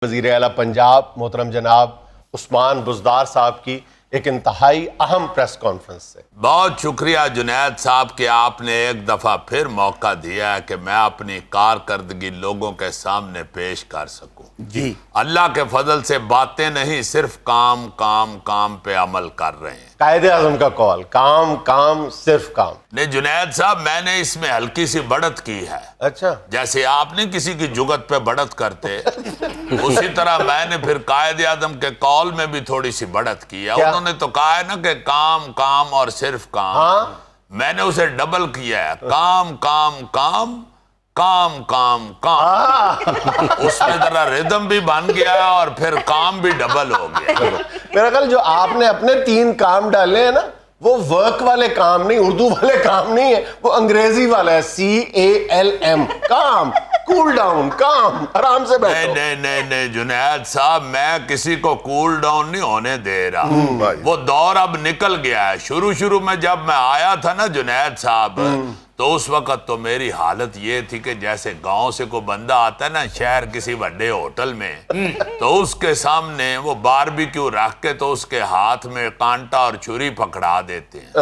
وزیر اعلیٰ پنجاب محترم جناب عثمان بزدار صاحب کی ایک انتہائی اہم پریس کانفرنس سے بہت شکریہ جنید صاحب کہ آپ نے ایک دفعہ پھر موقع دیا ہے کہ میں اپنی کارکردگی لوگوں کے سامنے پیش کر سکوں. جی اللہ کے فضل سے باتیں نہیں، صرف کام کام کام پہ عمل کر رہے ہیں. قائد اعظم کا کال، کام کام صرف کام. نہیں جنید صاحب، میں نے اس میں ہلکی سی بڑھت کی ہے. اچھا، جیسے آپ نے کسی کی جگت پہ بڑھت کرتے اسی طرح میں نے پھر قائد اعظم کے کال میں بھی تھوڑی سی بڑھت کی ہے. انہوں نے تو کہا ہے نا کہ کام کام اور صرف کام. ہاں میں نے اسے ڈبل کیا ہے، کام کام کام کام کام کام. اس میں ذرا ردم بھی بن گیا اور پھر کام بھی ڈبل ہو گیا. میرا خیال جو آپ نے اپنے 3 کام ڈالے ہیں نا، وہ ورک والے کام نہیں، اردو والے کام نہیں ہے، وہ انگریزی والا ہے. CALM، کام، کول ڈاؤن، کام، آرام سے بیٹھو. نہیں جنید صاحب، میں کسی کو کول ڈاؤن نہیں ہونے دے رہا. وہ دور اب نکل گیا ہے. شروع میں جب میں آیا تھا نا جنید صاحب، تو اس وقت تو میری حالت یہ تھی کہ جیسے گاؤں سے کوئی بندہ آتا ہے نا شہر کسی بڑے ہوٹل میں، تو اس کے سامنے وہ باربیکیو رکھ کے تو اس کے ہاتھ میں کانٹا اور چھری پکڑا دیتے ہیں،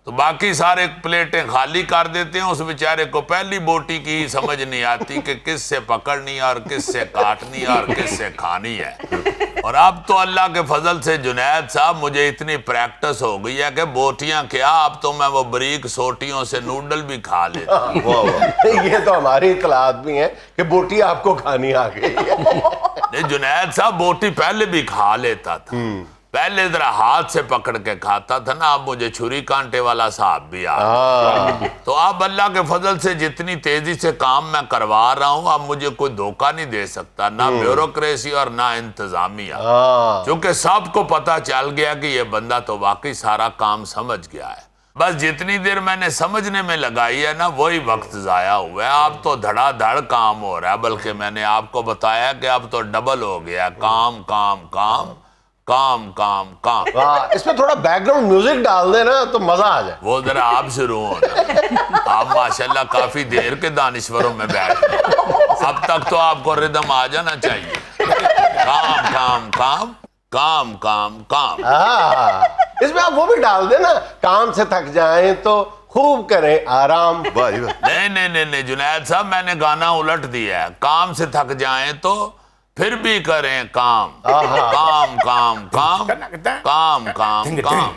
تو باقی سارے پلیٹیں خالی کر دیتے ہیں. اس بیچارے کو پہلی بوٹی کی سمجھ نہیں آتی کہ کس سے پکڑنی اور کس سے کاٹنی اور کس سے کھانی ہے. اور اب تو اللہ کے فضل سے جنید صاحب مجھے اتنی پریکٹس ہو گئی ہے کہ بوٹیاں کیا، اب تو میں وہ بریک سوٹیوں سے نوڈل بھی کھا لیتا ہوں. یہ تو ہماری اطلاعات بھی ہیں کہ بوٹی آپ کو کھانی آ گئی ہے. نہیں جنید صاحب، بوٹی پہلے بھی کھا لیتا تھا، پہلے ذرا ہاتھ سے پکڑ کے کھاتا تھا نا. اب مجھے چھری کانٹے والا صاحب بھی آ گیا. تو اب اللہ کے فضل سے جتنی تیزی سے کام میں کروا رہا ہوں، اب مجھے کوئی دھوکہ نہیں دے سکتا، نہ بیوروکریسی اور نہ انتظامیہ، کیونکہ سب کو پتا چل گیا کہ یہ بندہ تو واقعی سارا کام سمجھ گیا ہے. بس جتنی دیر میں نے سمجھنے میں لگائی ہے نا، وہی وقت ضائع ہوا ہے. اب تو دھڑا دھڑ کام ہو رہا ہے، بلکہ میں نے آپ کو بتایا کہ اب تو ڈبل ہو گیا، کام کام کام کام کام کام. اس میں تھوڑا بیک گراؤنڈ میوزک ڈال دے نا تو مزہ آ جائے. وہ ذرا آپ شروع ہونا. آپ ماشاءاللہ کافی دیر کے دانشوروں میں بیٹھ گئے، اب تک تو آپ کو ردم آ جانا چاہیے. کام کام کام کام کام کام. اس میں آپ وہ بھی ڈال دیں نا، کام سے تھک جائیں تو خوب کریں آرام. نہیں جنید صاحب، میں نے گانا الٹ دیا ہے. کام سے تھک جائیں تو پھر بھی کریں کام، کام کام کام کام کام کام.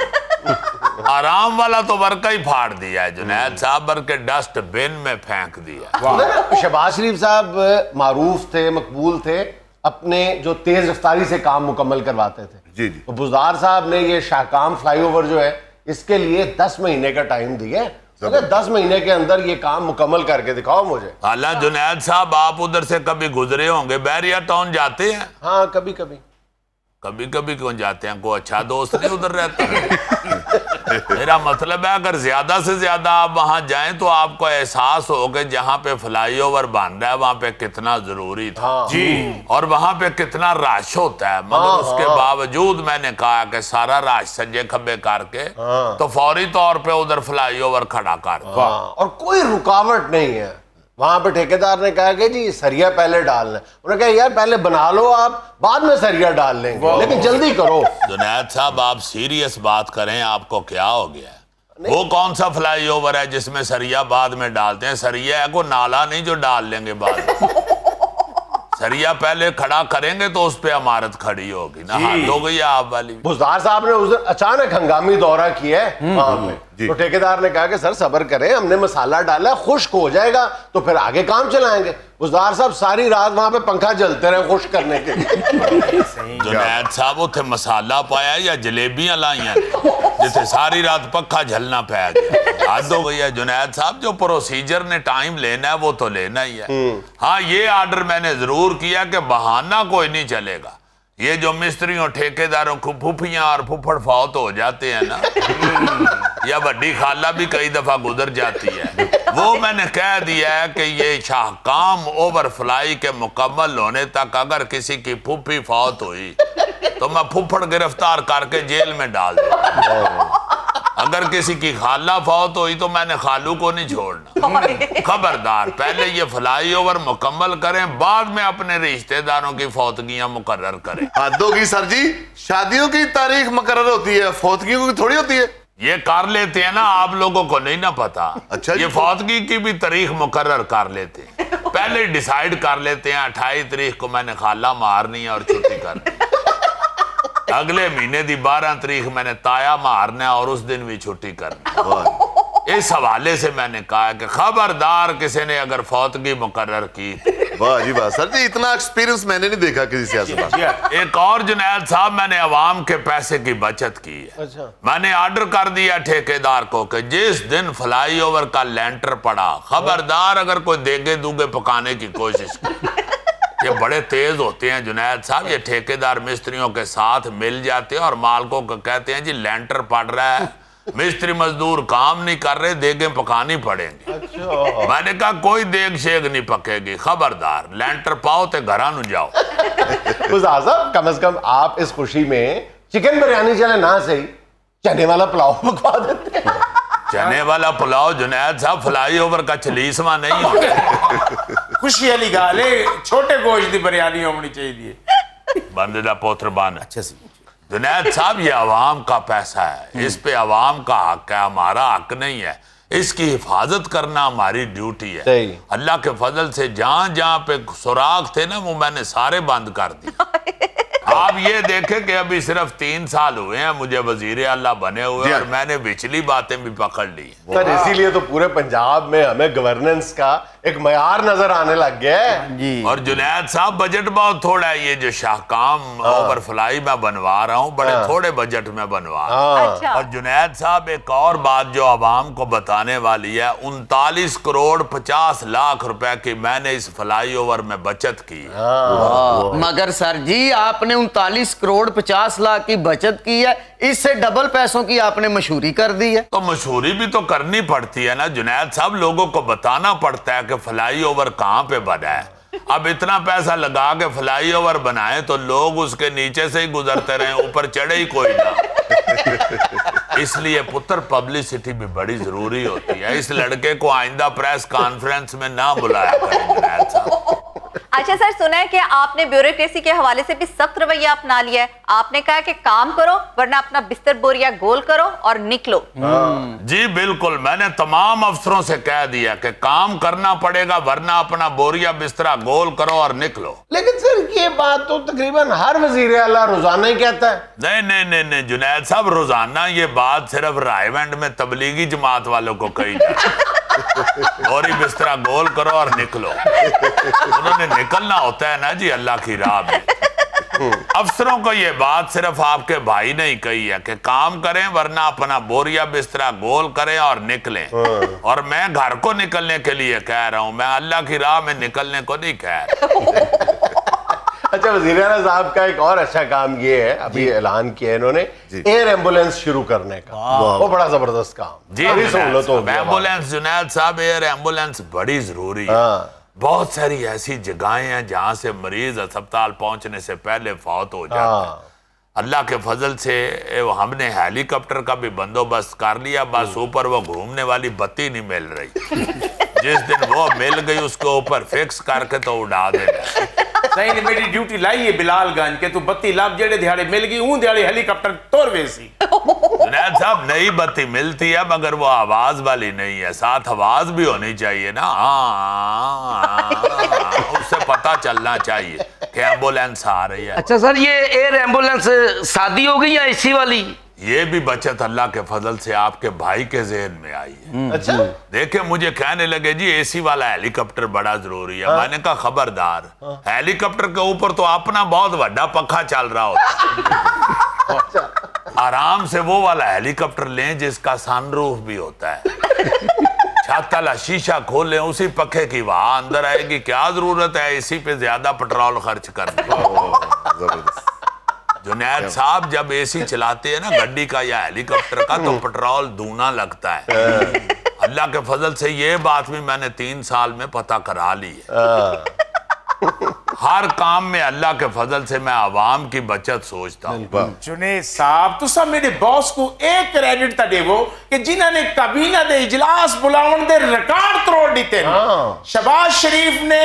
آرام والا تو ورکہ ہی پھاڑ دیا ہے جنید صاحب، بلکہ ڈسٹ بن میں پھینک دیا. شہباز شریف صاحب معروف تھے، مقبول تھے، اپنے جو تیز رفتاری سے کام مکمل کرواتے تھے. جی بزدار صاحب نے یہ شاہکام فلائی اوور جو ہے، اس کے لیے 10 مہینے کا ٹائم دیا ہے. 10 مہینے کے اندر یہ کام مکمل کر کے دکھاؤ مجھے. اللہ جنید صاحب، آپ ادھر سے کبھی گزرے ہوں گے، بیریا ٹاؤن جاتے ہیں؟ ہاں کبھی کبھی. کبھی کبھی کیوں جاتے ہیں؟ کوئی اچھا دوست نہیں ادھر رہتا؟ میرا مطلب ہے اگر زیادہ سے زیادہ آپ وہاں جائیں تو آپ کو احساس ہو کہ جہاں پہ فلائی اوور بن رہا ہے وہاں پہ کتنا ضروری تھا، اور وہاں پہ کتنا رش ہوتا ہے. مگر اس کے باوجود میں نے کہا کہ سارا رش سجے کھبے کر کے تو فوری طور پہ ادھر فلائی اوور کھڑا کر. اور کوئی رکاوٹ نہیں ہے. وہاں پہ ٹھیکیدار نے کہا کہ جی سریا پہلے ڈالنا ہے. انہوں نے کہا یار پہلے بنا لو، آپ بعد میں سریا ڈال لیں گے، لیکن جلدی کرو. جنید صاحب، آپ سیریس بات کریں، آپ کو کیا ہو گیا ہے؟ وہ کون سا فلائی اوور ہے جس میں سریا بعد میں ڈالتے ہیں؟ سریا ہے کوئی نالا نہیں جو ڈال لیں گے بعد میں. سریا پہلے کھڑا کریں گے تو اس پہ عمارت کھڑی ہوگی نا. حد ہو گئی آپ والی. بزدار صاحب نے اس دن اچانک ہنگامی دورہ کیا ہے وہاں پہ، تو ٹھیکیدار نے کہا کہ سر صبر کریں، ہم نے مسالہ ڈالا، خشک ہو جائے گا تو پھر آگے کام چلائیں گے. بزدار صاحب ساری رات وہاں پہ پنکھا چلتے رہے خشک کرنے کے لیے. جنید صاحب، اتنے مسالہ پایا یا جلیبیاں لائیاں جیسے ساری رات پنکھا جھلنا پایا گیا؟ حد ہو گئی ہے جنید صاحب. جو پروسیجر نے ٹائم لینا ہے وہ تو لینا ہی ہے. ہاں یہ آرڈر میں نے ضرور کیا کہ بہانہ کوئی نہیں چلے گا. یہ جو مستریوں ٹھیکیداروں کو پھوپھیاں اور پھوپھڑ فوت ہو جاتے ہیں نا، یا بڑی خالہ بھی کئی دفعہ گزر جاتی ہے، وہ میں نے کہہ دیا ہے کہ یہ شاہکام اوور فلائی کے مکمل ہونے تک اگر کسی کی پھوپھی فوت ہوئی تو میں پھوپھڑ گرفتار کر کے جیل میں ڈال دوں. اگر کسی کی خالہ فوت ہوئی تو میں نے خالو کو نہیں چھوڑنا. خبردار, پہلے یہ فلائی اوور مکمل کریں, بعد میں اپنے رشتہ داروں کی فوتگیاں مقرر کریں. حد ہوگی سر جی, شادیوں کی تاریخ مقرر ہوتی ہے, فوتگیوں کی تھوڑی ہوتی ہے. یہ کر لیتے ہیں نا, آپ لوگوں کو نہیں نا پتا. اچھا جی. یہ فوتگی کی بھی تاریخ مقرر کر لیتے ہیں, پہلے ڈیسائیڈ کر لیتے ہیں 28 تاریخ کو میں نے خالہ مارنی ہے اور چھٹی کرنی, اگلے مہینے دی 12 تاریخ میں نے تایا مارنا ہے اور اس دن بھی چھٹی کرنی. اس حوالے سے میں نے کہا کہ خبردار کسی نے اگر فوتگی مقرر کی. واہ جی واہ سر جی, اتنا ایکسپیرینس میں نے نہیں دیکھا کسی سیاست. ایک اور جنید صاحب, میں نے عوام کے پیسے کی بچت کی ہے. میں نے آرڈر کر دیا ٹھیکیدار کو کہ جس دن فلائی اوور کا لینٹر پڑا, خبردار اگر کوئی دیگے دوگے پکانے کی کوشش کی. یہ بڑے تیز ہوتے ہیں جنید صاحب, یہ ٹھیکیدار مستریوں کے ساتھ مل جاتے ہیں اور مالکوں کو کہتے ہیں جی لینٹر پڑ رہا ہے, مستری مزدور کام نہیں کر رہے, دیگیں پکانی پڑیں گی. میں نے کہا کوئی دیگ شیگ نہیں پکے گی, خبردار لینٹر پاؤ تے گھراں نو جاؤ. گلزار صاحب کم از کم آپ اس خوشی میں چکن بریانی چلے نہ صحیح, چنے والا پلاؤ پکوا دیتے ہیں. چنے والا پلاؤ جنید صاحب فلائی اوور کا چلیسواں نہیں ہوتا. خوشی والی گل ہے, چھوٹے گوشت دی بریانی ہونی چاہیے. بندے دا پوتر بان. اچھا سی جنید صاحب یہ عوام کا پیسہ ہے, اس پہ عوام کا حق ہے, ہمارا حق نہیں ہے. اس کی حفاظت کرنا ہماری ڈیوٹی ہے. صحیح. اللہ کے فضل سے جہاں جہاں پہ سوراخ تھے نا وہ میں نے سارے بند کر دیے. آپ یہ دیکھیں کہ ابھی صرف 3 سال ہوئے ہیں مجھے وزیر اعلیٰ بنے ہوئے, اور میں نے بچلی باتیں بھی پکڑ لی. سر اسی لیے تو پورے پنجاب میں ہمیں گورننس کا ایک معیار نظر آنے لگ گیا ہے جی. اور جنید صاحب بجٹ بہت تھوڑا ہے. یہ جو شاہکام اوور فلائی میں بنوا رہا ہوں بڑے تھوڑے بجٹ میں بنوا رہا ہوں. اور جنید صاحب ایک اور بات جو عوام کو بتانے والی ہے, 39 کروڑ 50 لاکھ روپے کی میں نے اس فلائی اوور میں بچت کی. مگر سر جی آپ نے 39 کروڑ 50 لاکھ کی بچت کی ہے, اس سے ڈبل پیسوں کی آپ نے مشہوری کر دی ہے. تو مشہوری بھی تو کرنی پڑتی ہے نا جنید صاحب, لوگوں کو بتانا پڑتا ہے کہ فلائی اوور کہاں پہ بنا ہے. اب اتنا پیسہ لگا کے فلائی اوور بنائے تو لوگ اس کے نیچے سے ہی گزرتے رہے, اوپر چڑھے ہی کوئی نہ. اس لیے پتر پبلسٹی بھی بڑی ضروری ہوتی ہے. اس لڑکے کو آئندہ پریس کانفرنس میں نہ بلایا کریں جنید صاحب. اچھا سر, سنا ہے کہ آپ نے بیوروکریسی کے حوالے سے بھی سخت رویہ اپنا لیا ہے. آپ نے کہا کہ کام کرو ورنہ اپنا بستر بوریا گول کرو اور نکلو. جی بالکل, میں نے تمام افسروں سے کہہ دیا کہ کام کرنا پڑے گا ورنہ اپنا بوریا بسترا گول کرو اور نکلو. لیکن سر یہ بات تو تقریباً ہر وزیر اعلیٰ روزانہ ہی کہتا ہے. نہیں جنید صاحب, روزانہ یہ بات صرف رائے ونڈ میں تبلیغی جماعت والوں کو کہی جاتی ہے. بوری بسترا گول کرو اور نکلو. انہوں نے نکلنا ہوتا ہے نا جی اللہ کی راہ میں. افسروں کو یہ بات صرف آپ کے بھائی نے ہی کہی ہے کہ کام کریں ورنہ اپنا بوریا بسترا گول کریں اور نکلیں. اور میں گھر کو نکلنے کے لیے کہہ رہا ہوں, میں اللہ کی راہ میں نکلنے کو نہیں کہہ رہا. اچھا, وزیر اعلیٰ صاحب کا ایک اور اچھا کام یہ ہے, ابھی اعلان کیا ہے انہوں نے ایئر ایمبولینس شروع کرنے کا. وہ بڑا زبردست کام. جی ایمبولینس جنید صاحب, ایئر ایمبولینس بڑی ضروری ہے. بہت ساری ایسی جگہیں ہیں جہاں سے مریض اسپتال پہنچنے سے پہلے فوت ہو جاتا ہے. اللہ کے فضل سے ہم نے ہیلی کاپٹر کا بھی بندوبست کر لیا, بس اوپر وہ گھومنے والی بتی نہیں مل رہی. جس دن وہ مل گئی اس کو اوپر فکس کر کے تو اڑا دینا. صحیح نے میری ڈیوٹی لائی ہے بلال گنج کہ تو بتی لاب جڑے دیہڑے مل گئی اون دیہڑے ہیلی کاپٹر توڑ ویسی. جنید صاحب نئی بتی ملتی ہے مگر وہ آواز والی نہیں ہے, ساتھ آواز بھی ہونی چاہیے نا. اس سے پتہ چلنا چاہیے کہ ایمبولینس آ رہی ہے. اچھا سر, یہ ایئر ایمبولینس سادی ہو گئی یا اے سی والی؟ یہ بھی بچت اللہ کے فضل سے آپ کے بھائی کے ذہن میں آئی ہے. اچھا, دیکھیں مجھے کہنے لگے جی اے سی والا ہیلی کاپٹر بڑا ضروری ہے. میں نے کہا خبردار, ہیلی کاپٹر کے اوپر تو اپنا بہت بڑا پنکھا چل رہا ہوتا ہے. آرام سے وہ والا ہیلی کاپٹر لیں جس کا سن روف بھی ہوتا ہے. چھت والا شیشہ کھولیں, اسی پنکھے کی وہاں اندر آئے گی. کیا ضرورت ہے اے سی پہ زیادہ پٹرول خرچ کرنے. جنید صاحب جب اے سی چلاتے ہیں نا گڈی کا یا ہیلی کاپٹر کا تو پٹرول دونا لگتا ہے. اللہ کے فضل سے یہ بات بھی میں نے 3 سال میں پتہ کرا لی ہے. ہر کام میں اللہ کے فضل سے میں عوام کی بچت سوچتا ہوں. جنید صاحب تسا میرے باس کو ایک کریڈٹ تا دے وہ کہ جنہاں نے کابینہ دے اجلاس بلاون دے ریکارڈ توڑ دیتے ہیں. شہباز شریف نے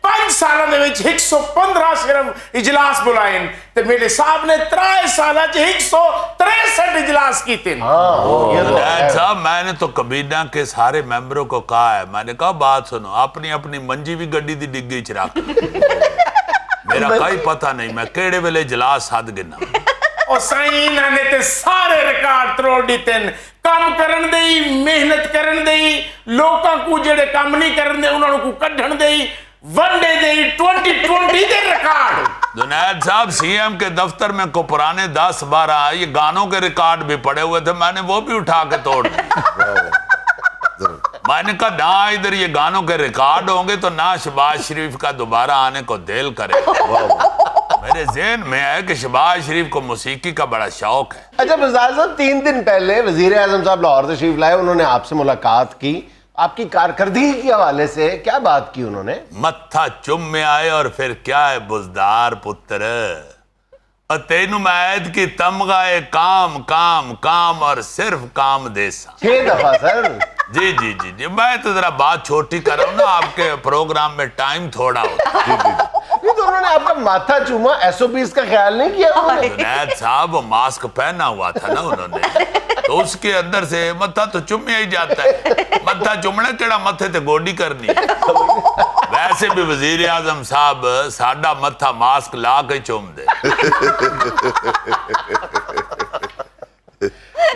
5 سالہ دے وچ 115 صرف اجلاس بلائیں تے میرے صاحب نے 3 سالہ چ 163 اجلاس کیتے ہیں. جنید صاحب میں نے تو کابینہ کے سارے ممبروں کو کہا ہے, میں نے کہا بات سنو, اپنی اپنی منجی بھی گڈی دی ڈگی چ رکھ, میرا کوئی پتہ نہیں میں کیڑے ویلے اجلاس سد گنا. اور سائیں انہاں نے تے سارے ریکارڈ توڑ دیتے ہیں. کام کرن دئی, محنت کرن دئی, لوکاں کو جڑے کام نہیں کرن دے انہاں کو کڈھن دئی, ون ڈے دئی 2020 دے ریکارڈ. جنید صاحب سی ایم کے دفتر میں کو پرانے 10-12 یہ گانوں کے ریکارڈ بھی پڑے ہوئے تھے, میں نے وہ بھی اٹھا کے توڑ دی. میں نے کہا نہ ادھر یہ گانوں کے ریکارڈ ہوں گے تو نہ شہباز شریف کا دوبارہ آنے کو دل کرے. میرے ذہن میں ہے کہ شہباز شریف کو موسیقی کا بڑا شوق ہے. اچھا وزیر صاحب 3 دن پہلے وزیر اعظم صاحب لاہور تشریف لائے, انہوں نے آپ سے ملاقات کی, آپ کی کارکردگی کے حوالے سے کیا بات کی انہوں نے؟ متھا چم میں آئے اور پھر کیا ہے بزدار پتر, اور تینوں میں عید کی تمغہ کام کام کام اور صرف کام دیسا. 6 دفعہ سر. جی جی جی جی میں تو ذرا بات چھوٹی کر رہا ہوں نا, آپ کے پروگرام میں ٹائم تھوڑا ہوتا. یہ تو انہوں نے آپ کا ماتھا چوما, SOPs کا خیال نہیں کیا انہوں نے؟ جنید صاحب وہ ماسک پہنا ہوا تھا نا انہوں نے, تو اس کے اندر سے متھا تو چومیا ہی جاتا ہے. متھا چومنا کیڑا متھے تے گوڈی کرنی. ویسے بھی وزیر اعظم صاحب ساڈا متھا ماسک لا کے چوم دے.